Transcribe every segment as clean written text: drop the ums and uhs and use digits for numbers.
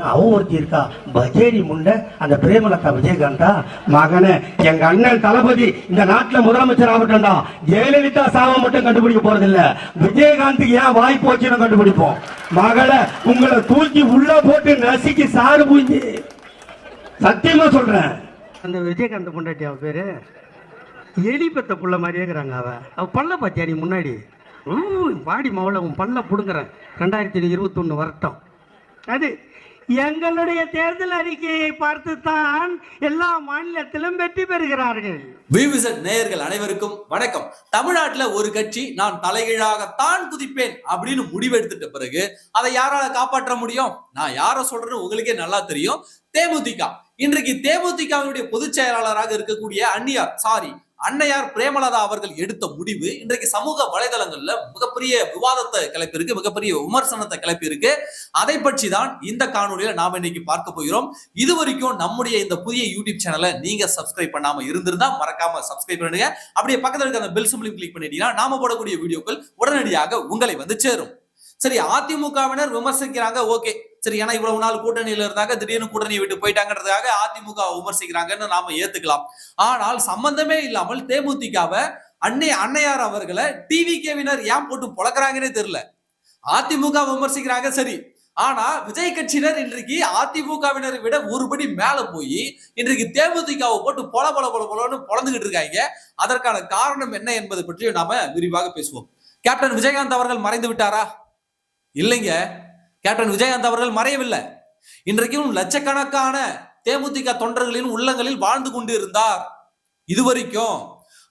அவன் ஒருத்தி இருக்கா பஜேரி முண்டை அந்த பிரேமலதா விஜயகாந்தா மகனே எங்க அண்ணன் தளபதி இந்த நாட்டுல முதலமைச்சர் ஆகட்டும்டா. ஜெயலலிதா சாவ மட்டும் கண்டுபிடிக்க போறதில்ல, விஜயகாந்துக்கு ஏன் வாய் போச்சுன்னு கண்டுபிடிப்போம். மகளை உங்களை தூக்கி உள்ள போட்டு நசுக்கி சாறு பூஞ்சி சத்தியமா சொல்றேன். அந்த விஜயகாந்த் முண்டாட்டி அவ பேரு எலி பெத்த புள்ள மாதிரியே இருக்கிறாங்க. அவ பல்ல பாத்தியா நீ முன்னாடி பாடி மவளை உன் பல்ல புடுங்குறேன். 2021 வரட்டும். அது எங்களுடைய தேர்தல் அறிக்கையை பார்த்துத்தான் எல்லா மாநிலத்திலும் வெற்றி பெறுகிறார்கள். விவிசட் நேயர்கள் அனைவருக்கும் வணக்கம். தமிழ்நாட்டுல ஒரு கட்சி நான் தலைகீழாகத்தான் குதிப்பேன் அப்படின்னு முடிவெடுத்துட்ட பிறகு அதை யாரால காப்பாற்ற முடியும்? நான் யார சொல்றேன்னு உங்களுக்கே நல்லா தெரியும். தேமுதிக. இன்றைக்கு தேமுதிகவினுடைய பொதுச் செயலாளராக இருக்கக்கூடிய அன்னையார் பிரேமலதா அவர்கள் எடுத்த முடிவு இன்றைக்கு சமூக வலைதளங்கள்ல மிகப்பெரிய விவாதத்தை கிளப்பியிருக்கு, மிகப்பெரிய விமர்சனத்தை கிளப்பியிருக்கு. அதை பற்றி தான் இந்த காணொலியில நாம இன்னைக்கு பார்க்க போகிறோம். இது வரைக்கும் நம்முடைய இந்த புதிய யூடியூப் சேனலை நீங்க சப்ஸ்கிரைப் பண்ணாம இருந்திருந்தா மறக்காம சப்ஸ்கிரைப் பண்ணுங்க. அப்படியே பக்கத்துல இருக்க அந்த பெல் சிம்பலையும் கிளிக் பண்ணிட்டீங்கன்னா நாம போடக்கூடிய வீடியோக்கள் உடனடியாக உங்களை வந்து சேரும். சரி, அதிமுகவினர் விமர்சிக்கிறாங்க, ஓகே சரி, ஏன்னா இவ்வளவு நாள் கூட்டணியில இருந்தாங்க, திடீர்னு கூட்டணியை விட்டு போயிட்டாங்கன்றதுக்காக அதிமுக விமர்சிக்கிறாங்கன்னு நாம ஏத்துக்கலாம். ஆனால் சம்பந்தமே இல்லாமல் தேமுதிகவை அன்னையார் அவர்களை டிவிகேவினர் ஏன் போட்டு பொழக்கிறாங்கன்னே தெரியல. அதிமுக விமர்சிக்கிறாங்க சரி, ஆனா விஜய் கட்சியினர் இன்றைக்கு அதிமுகவினரை விட ஒருபடி மேல போய் இன்றைக்கு தேமுதிகவை போட்டு பொலன்னு பொழந்துகிட்டு இருக்காங்க. அதற்கான காரணம் என்ன என்பதை பற்றி நாம விரிவாக பேசுவோம். கேப்டன் விஜயகாந்த் அவர்கள் மறைந்து விட்டாரா? இல்லைங்க, கேப்டன் விஜயகாந்த் அவர்கள் மறையவில்லை. இன்றைக்கும் லட்சக்கணக்கான தேமுதிக தொண்டர்களின் உள்ளங்களில் வாழ்ந்து கொண்டு இருந்தார் இதுவரைக்கும்.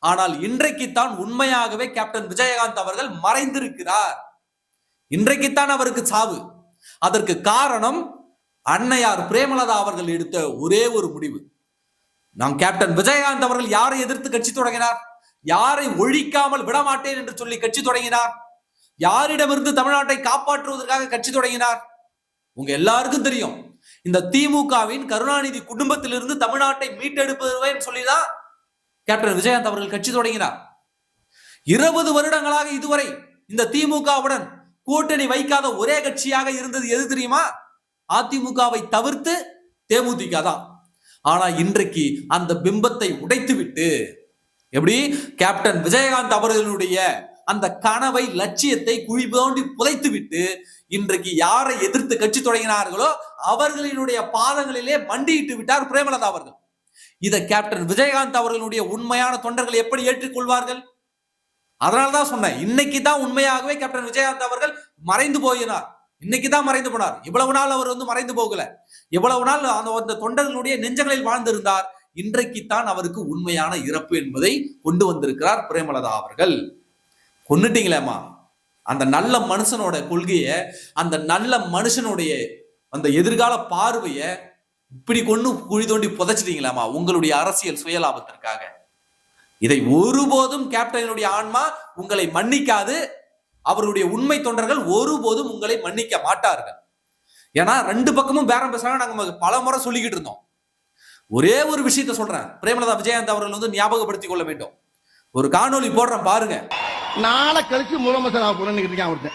ஆனால் இன்றைக்குத்தான் உண்மையாகவே கேப்டன் விஜயகாந்த் அவர்கள் மறைந்திருக்கிறார். இன்றைக்குத்தான் அவருக்கு சாவு. அதற்கு காரணம் அன்னையார் பிரேமலதா அவர்கள் எடுத்த ஒரே ஒரு முடிவு. நாம் கேப்டன் விஜயகாந்த் அவர்கள் யாரை எதிர்த்து கட்சி தொடங்கினார்? யாரை ஒழிக்காமல் விடமாட்டேன் என்று சொல்லி கட்சி தொடங்கினார்? யாரிடமிருந்து தமிழ்நாட்டை காப்பாற்றுவதற்காக கட்சி தொடங்கினார்? உங்க எல்லாருக்கும் தெரியும். இந்த திமுகவின் கருணாநிதி குடும்பத்திலிருந்து தமிழ்நாட்டை மீட்டெடுப்பதுன்னு சொல்லிதான் கேப்டன் விஜயகாந்த் அவர்கள் கட்சி தொடங்கினார். 20 வருடங்களாக இதுவரை இந்த திமுகவுடன் கூட்டணி வைக்காத ஒரே கட்சியாக இருந்தது எது தெரியுமா? அதிமுகவை தவிர்த்து தேமுதிக தான். ஆனா இன்றைக்கு அந்த பிம்பத்தை உடைத்து விட்டு எப்படி கேப்டன் விஜயகாந்த் அவர்களுடைய அந்த கனவை லட்சியத்தை குழி தோண்டி புதைத்து விட்டு இன்றைக்கு யாரை எதிர்த்து கட்சி தொடங்கினார்களோ அவர்களினுடைய பாதங்களிலே மண்டியிட்டு விட்டார் பிரேமலதா அவர்கள். இதை கேப்டன் விஜயகாந்த் அவர்களுடைய உண்மையான தொண்டர்கள் எப்படி ஏற்றுக்கொள்வார்கள்? அதனால்தான் சொன்னேன், இன்னைக்கு தான் உண்மையாகவே கேப்டன் விஜயகாந்த் அவர்கள் மறைந்து போயினார். இன்னைக்கு தான் மறைந்து போனார். இவ்வளவு நாள் அவர் மறைந்து போகல. இவ்வளவு நாள் அந்த தொண்டர்களுடைய நெஞ்சங்களில் வாழ்ந்திருந்தார். இன்றைக்குத்தான் அவருக்கு உண்மையான இறப்பு என்பதை கொண்டு வந்திருக்கிறார் பிரேமலதா அவர்கள். கொன்னுட்டீங்களேமா அந்த நல்ல மனுஷனோட கொள்கைய, அந்த நல்ல மனுஷனுடைய அந்த எதிர்கால பார்வைய இப்படி கொண்டு குழி தோண்டி புதைச்சிட்டீங்களாமா உங்களுடைய அரசியல் சுயலாபத்திற்காக. இதை ஒருபோதும் கேப்டனுடைய ஆன்மா உங்களை மன்னிக்காது. அவருடைய உண்மை தொண்டர்கள் ஒருபோதும் உங்களை மன்னிக்க மாட்டார்கள். ஏன்னா 2 பக்கமும் பேரம் பேசுறாங்க. நாங்க பல முறை சொல்லிக்கிட்டு இருந்தோம். ஒரே ஒரு விஷயத்த சொல்றேன், பிரேமலதா விஜயகாந்த் அவர்கள் ஞாபகப்படுத்திக் கொள்ள வேண்டும். ஒரு காணொலி போடுறேன் பாருங்க. நாளை கழிச்சு முதலமைச்சர் போறேன்னு இருக்கேன் அவர்கிட்ட.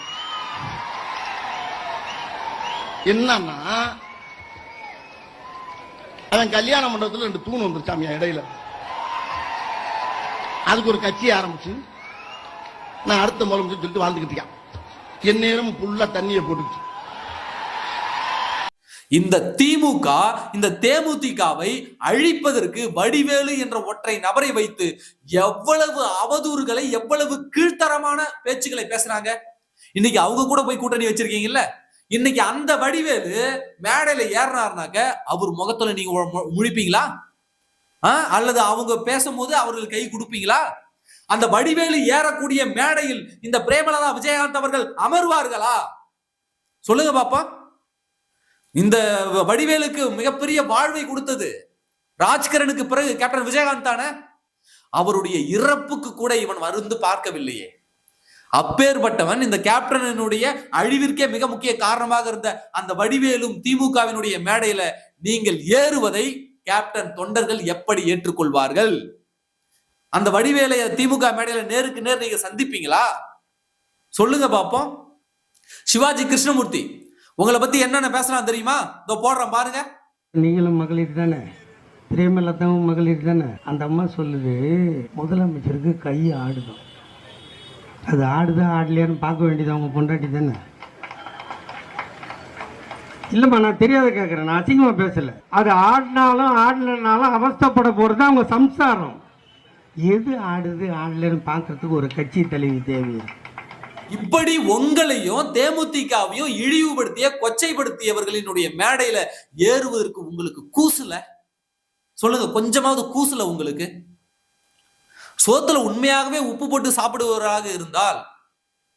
என்னன்னா அவன் கல்யாண மண்டபத்தில் 2 தூண் வந்துருச்சாமியா இடையில. அதுக்கு ஒரு கட்சி ஆரம்பிச்சு நான் அடுத்த முதலமைச்சர் சொல்லிட்டு வாழ்ந்துகிட்டு இருக்கேன். என் நேரம் புல்லா தண்ணியை போட்டுச்சு. இந்த திமுக இந்த தேமுதிகவை அழிப்பதற்கு வடிவேலு என்ற ஒற்றை நபரை வைத்து எவ்வளவு அவதூறுகளை, எவ்வளவு கீழ்த்தரமான பேச்சுக்களை பேசுறாங்க. இன்னைக்கு அவங்க கூட போய் கூட்டணி வச்சிருக்கீங்கல்ல. இன்னைக்கு அந்த வடிவேலு மேடையில ஏறினார்னாக்க அவர் முகத்துல நீங்க முழிப்பீங்களா? அல்லது அவங்க பேசும்போது அவர்கள் கை கொடுப்பீங்களா? அந்த வடிவேலு ஏறக்கூடிய மேடையில் இந்த பிரேமலதா விஜயகாந்த் அவர்கள் அமர்வார்களா? சொல்லுங்க பாப்பா. இந்த வடிவேலுக்கு மிகப்பெரிய வாழ்வை கொடுத்தது ராஜ்கிரனுக்கு பிறகு கேப்டன் விஜயகாந்த் தானே. அவருடைய இறப்புக்கு கூட இவன் வந்து பார்க்கவில்லையே. அப்பேற்பட்டவன் இந்த கேப்டனுடைய அழிவிற்கே மிக முக்கிய காரணமாக இருந்த அந்த வடிவேலும் திமுகவினுடைய மேடையில நீங்கள் ஏறுவதை கேப்டன் தொண்டர்கள் எப்படி ஏற்றுக்கொள்வார்கள்? அந்த வடிவேலைய திமுக மேடையில நேருக்கு நேர் நீங்க சந்திப்பீங்களா? சொல்லுங்க பாப்போம். சிவாஜி கிருஷ்ணமூர்த்தி உங்களை பத்தி என்னென்ன பேசலாம் தெரியுமா? இதோ போடுறேன் பாருங்க. நீங்களும் மகளிர் தானே, பிரேமலதாவும் மகளிர் தானே. அந்த அம்மா சொல்லுது, முதலமைச்சருக்கு கை ஆடுதான். அது ஆடுதா ஆடலையான்னு பார்க்க வேண்டியது அவங்க பொண்டாட்டி தானே. இல்லைம்மா, நான் தெரியாத கேட்குறேன், நான் அசிங்கமாக பேசலை. அது ஆடினாலும் ஆடலைனாலும் அவஸ்தைப்பட போகிறது அவங்க சம்சாரம். எது ஆடுது ஆடலைன்னு பார்க்கறதுக்கு ஒரு கட்சி தலைவி தேவை. இப்படி உங்களையும் தேமுதிகவையும் இழிவுபடுத்திய கொச்சைப்படுத்தியவர்களினுடைய மேடையில ஏறுவதற்கு உங்களுக்கு கூசுல? சொல்லுங்க, கொஞ்சமாவது கூசுல உங்களுக்கு? சோத்துல உண்மையாகவே உப்பு போட்டு சாப்பிடுவவராக இருந்தால்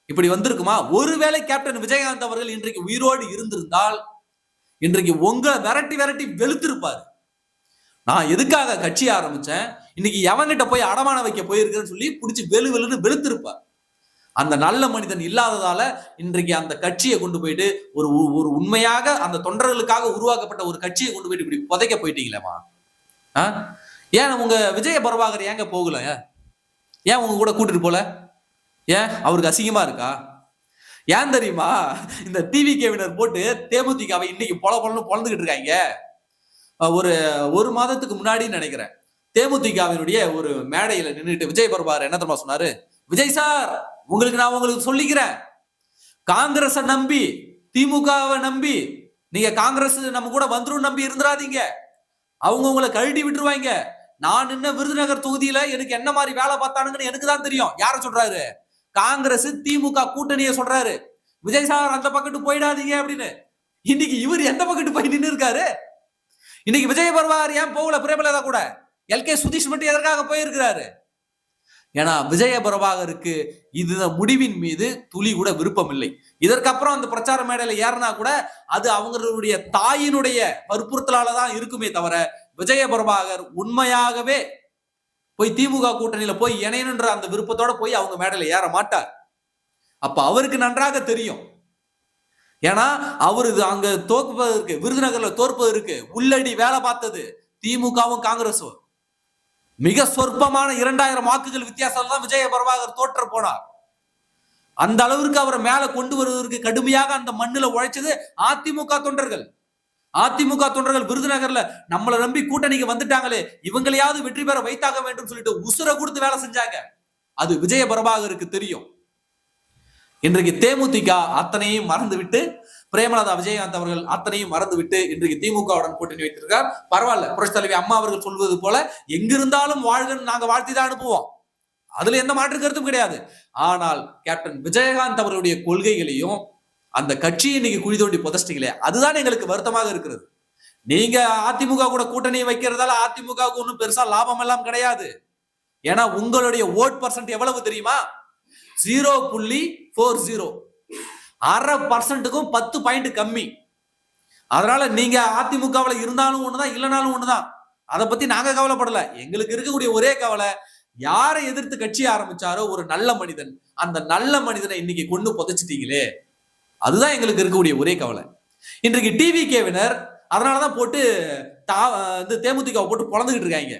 இப்படி வந்திருக்குமா? ஒருவேளை கேப்டன் விஜயகாந்த் அவர்கள் இன்றைக்கு உயிரோடு இருந்திருந்தால் இன்றைக்கு உங்களை விரட்டி விரட்டி வெளுத்திருப்பாரு. நான் எதுக்காக கட்சி ஆரம்பிச்சேன், இன்னைக்கு எவன்கிட்ட போய் அடமான வைக்க போயிருக்கேன்னு சொல்லி பிடிச்சி வெளு வெளுன்னு வெளுத்திருப்பார். அந்த நல்ல மனிதன் இல்லாததால இன்றைக்கு அந்த கட்சியை கொண்டு போயிட்டு ஒரு ஒரு உண்மையாக அந்த தொண்டர்களுக்காக உருவாக்கப்பட்ட ஒரு கட்சியை கொண்டு போயிட்டு இப்படி புதைக்க போயிட்டீங்களேமா. ஏன் உங்க விஜய பிரபாகர் ஏங்க போகல? ஏன் உங்க கூட கூட்டிட்டு போல? ஏன் அவருக்கு அசிங்கமா இருக்கா? ஏன் தெரியுமா? இந்த டிவிகேவினர் போட்டு தேமுதிகவை இன்னைக்கு பொலன்னு பொழந்துகிட்டு இருக்காங்க. ஒரு மாதத்துக்கு முன்னாடி நினைக்கிறேன், தேமுதிகவினுடைய ஒரு மேடையில நின்றுட்டு விஜய் பிரபாகர் என்ன தெரியுமா சொன்னாரு? விஜய் சார், உங்களுக்கு சொல்லிக்கிறேன், காங்கிரஸை நம்பி திமுகவை நம்பி நீங்க காங்கிரஸ் நம்ம கூட வந்துரும் நம்பி இருந்துடாதீங்க. அவங்க உங்களை கழட்டி விட்டுருவாங்க. நான் நின்ன விருதுநகர் தொகுதியில எனக்கு என்ன மாதிரி வேலை பார்த்தானுங்கன்னு எனக்கு தான் தெரியும். யார சொல்றாரு? காங்கிரஸ் திமுக கூட்டணியை சொல்றாரு. விஜய் சார் அந்த பக்கத்து போயிடாதீங்க அப்படின்னு. இன்னைக்கு இவர் எந்த பக்கத்து போய் நின்று இருக்காரு? இன்னைக்கு விஜய பிரபாகர் ஏன் போகல பிரேமலதா கூட? எல்கே சுதீஷ் மட்டும் எதற்காக போயிருக்கிறாரு? ஏன்னா விஜய பிரபாகருக்கு இது முடிவின் மீது துளி கூட விருப்பம் இல்லை. இதற்கப்புறம் அந்த பிரச்சார மேடையில ஏறினா கூட அது அவங்களுடைய தாயினுடைய வற்புறுத்தலாலதான் இருக்குமே தவிர விஜய பிரபாகர் உண்மையாகவே போய் திமுக கூட்டணியில போய் இணையணுன்ற அந்த விருப்பத்தோட போய் அவங்க மேடையில ஏற மாட்டார். அப்ப அவருக்கு நன்றாக தெரியும். ஏன்னா அவரு அங்க தோற்பதற்கு, விருதுநகர்ல தோற்பதற்கு உள்ளடி வேலை பார்த்தது திமுகவும் காங்கிரஸும். மிக சொற்பமான 2000 வாக்குகள் வித்தியாசம் தான் விஜய பிரபாகர் தோற்ற போனார். அந்த அளவிற்கு அவரை மேல கொண்டு வருவதற்கு கடுமையாக அந்த மண்ணில உழைச்சது அதிமுக தொண்டர்கள். அதிமுக தொண்டர்கள் விருதுநகர்ல நம்மளை நம்பி கூட்டணிக்கு வந்துட்டாங்களே, இவங்களையாவது வெற்றி பெற வைத்தாக வேண்டும் சொல்லிட்டு உசுர கொடுத்து வேலை செஞ்சாங்க. அது விஜய பிரபாகருக்கு தெரியும். இன்றைக்கு தேமுதிக அத்தனையும் மறந்துவிட்டு, பிரேமலதா விஜயகாந்த் அவர்கள் அத்தனையும் மறந்துவிட்டு இன்றைக்கு திமுகவுடன் கூட்டணி வைத்திருக்கார். பரவாயில்ல, புரட்சி தலைவி அம்மா அவர்கள் சொல்வது போல எங்கிருந்தாலும் வாழ்கன்னு நாங்க வாழ்த்தி தான் அனுப்புவோம். அதுல எந்த மாற்று கருத்தும் கிடையாது. ஆனால் கேப்டன் விஜயகாந்த் அவர்களுடைய கொள்கைகளையும் அந்த கட்சியை இன்னைக்கு குழி தோண்டி புதைச்சிட்டீங்களே, அதுதான் எங்களுக்கு வருத்தமாக இருக்கிறது. நீங்க அதிமுக கூட கூட்டணி வைக்கிறதால அதிமுகவுக்கு ஒன்றும் பெருசா லாபம் எல்லாம் கிடையாது. ஏன்னா உங்களுடைய ஓட் பர்சன்ட் எவ்வளவு தெரியுமா? 0.40, 0.5%க்கும் 10 பாயிண்ட் கம்மி. அதனால நீங்க அதிமுகவில் இருந்தாலும் ஒண்ணுதான், இல்லைனாலும் ஒண்ணுதான். அதை பத்தி நாங்க கவலைப்படல. எங்களுக்கு இருக்கக்கூடிய ஒரே கவலை, யாரை எதிர்த்து கட்சி ஆரம்பிச்சாரோ ஒரு நல்ல மனிதன், அந்த நல்ல மனிதனை இன்னைக்கு கொண்டு புதைச்சிட்டீங்களே, அதுதான் எங்களுக்கு இருக்கக்கூடிய ஒரே கவலை. இன்றைக்கு டிவிகேவினர் அதனாலதான் போட்டு தேமுதிக போட்டு பொழந்துகிட்டு இருக்காங்க.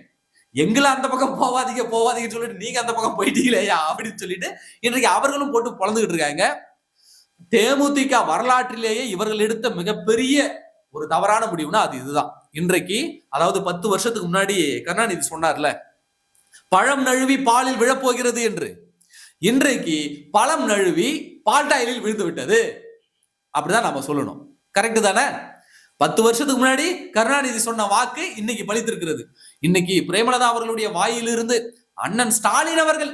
எங்களை அந்த பக்கம் போவாதீங்கன்னு சொல்லிட்டு நீங்க அந்த பக்கம் போயிட்டீங்களேயா அப்படின்னு சொல்லிட்டு இன்றைக்கு அவர்களும் போட்டு பொழந்துகிட்டு இருக்காங்க. தேமுதிக வரலாற்றிலேயே இவர்கள் எடுத்த மிகப்பெரிய ஒரு தவறான முடிவுனா அது இதுதான். இன்றைக்கு, அதாவது 10 வருஷத்துக்கு முன்னாடி கருணாநிதி சொன்னார்ல, பழம் நழுவி பாலில் விழப்போகிறது என்று. இன்றைக்கு பழம் நழுவி பால்டாயிலில் விழுந்து விட்டது. அப்படிதான் நாம சொல்லணும். கரெக்ட் தானே? 10 வருஷத்துக்கு முன்னாடி கருணாநிதி சொன்ன வாக்கு இன்னைக்கு பலித்திருக்கிறது. இன்னைக்கு பிரேமலதா அவர்களுடைய வாயிலிருந்து அண்ணன் ஸ்டாலின் அவர்கள்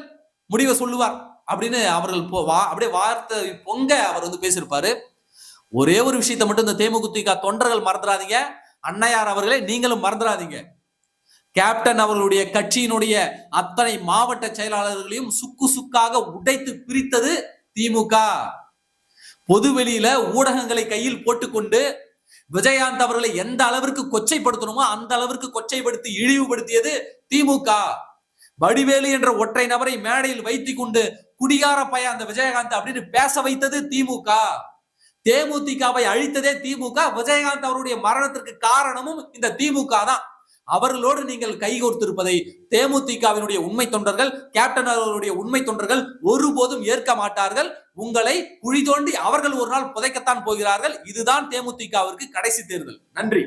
முடிவை சொல்லுவார் அப்படின்னு அவர்கள் அப்படியே வார்த்தை பொங்க அவர் பேசியிருப்பாரு. ஒரே ஒரு விஷயத்தை மட்டும் இந்த தேமுதிக தொண்டர்கள் மறந்துடாதீங்க, அண்ணையார் அவர்களே நீங்களும் மறந்துடாதீங்க. கேப்டன் அவர்களுடைய கட்சியினுடைய அத்தனை மாவட்ட செயலாளர்களையும் சுக்கு சுக்காக உடைத்து பிரித்தது திமுக. பொதுவெளியில ஊடகங்களை கையில் போட்டுக்கொண்டு விஜயகாந்த் அவர்களை எந்த அளவிற்கு கொச்சைப்படுத்தணுமோ அந்த அளவிற்கு கொச்சைப்படுத்தி இழிவுபடுத்தியது திமுக. வடிவேலு என்ற ஒற்றை நபரை மேடையில் வைத்துக் கொண்டு குடிகார பைய அந்த விஜயகாந்த் அப்படின்னு பேச வைத்தது திமுக. தேமுதிகவை அழித்ததே திமுக. விஜயகாந்த் அவருடைய மரணத்திற்கு காரணமும் இந்த திமுக தான். அவர்களோடு நீங்கள் கைகோர்த்திருப்பதை தேமுதிகவினுடைய உண்மை தொண்டர்கள், கேப்டன் அவர்களுடைய உண்மை தொண்டர்கள் ஒருபோதும் ஏற்க மாட்டார்கள். உங்களை குழி தோண்டி அவர்கள் ஒரு நாள் புதைக்கத்தான் போகிறார்கள். இதுதான் தேமுதிகவிற்கு கடைசி தேர்தல். நன்றி.